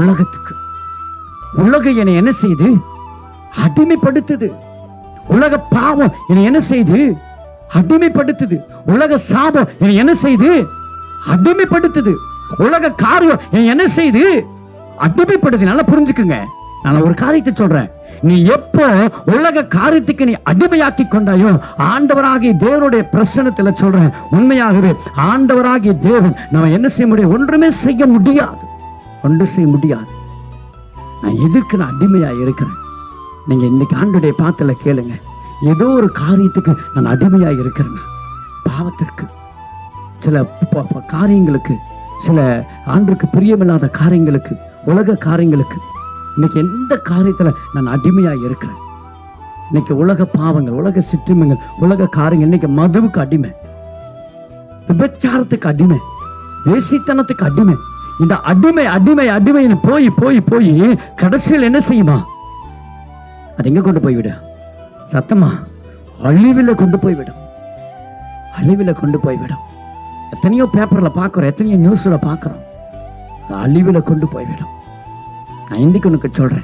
உலகத்துக்கு. உலகம் என்னை என்ன செய்து அடிமைப்படுத்துது. உலக பாவம் என்னை என்ன செய்து அடிமைப்படுத்துது. உலக சாபம் என்னை என்ன செய்து அடிமைப்படுத்துது. உலக காரியம் என்னை என்ன செய்து அடிமைப்படுது. நல்லா புரிஞ்சுக்குங்க. நான் ஒரு காரியத்தை சொல்றேன். நீ எப்போ உலக காரியத்துக்கு நீ அடிமையாக்கி கொண்டாயோ, ஆண்டவராகிய தேவனுடைய பிரசன்னத்துல சொல்றேன், உண்மையாகவே ஆண்டவராகிய தேவன் நம்ம என்ன செய்ய முடியும்? ஒன்றுமே செய்ய முடியாது. ஒன்று செய்ய முடியாது. நான் எதுக்கு நான் அடிமையா இருக்கிறேன்? நீங்க இன்னைக்கு ஆண்டுடைய பாத்துல கேளுங்க. ஏதோ ஒரு காரியத்துக்கு நான் அடிமையா இருக்கிறேன். பாவத்திற்கு, சில காரியங்களுக்கு, சில ஆண்டுக்கு பிரியமில்லாத காரியங்களுக்கு, உலக காரியங்களுக்கு. இன்னைக்கு எந்த காரியத்துல நான் அடிமையா இருக்கிறேன்? இன்னைக்கு உலக பாவங்கள், உலக சிற்றிமங்கள், உலக காரியங்கள். இன்னைக்கு மதுவுக்கு அடிமை, விபச்சாரத்துக்கு அடிமை, வேசித்தனத்துக்கு அடிமை. இந்த அடிமை அடிமை அடிமைன்னு போய் போய் போய் கடைசியில் என்ன செய்யுமா? அது எங்க கொண்டு போய்விட? சத்தமா, அழிவில் கொண்டு போய்விடும். அழிவில் கொண்டு போய்விடும். எத்தனையோ பேப்பர்ல பாக்குறோம், எத்தனையோ நியூஸ்ல பாக்குறோம். அழிவில் கொண்டு போய்விடும். நான் இன்னைக்கு உனக்கு சொல்றேன்,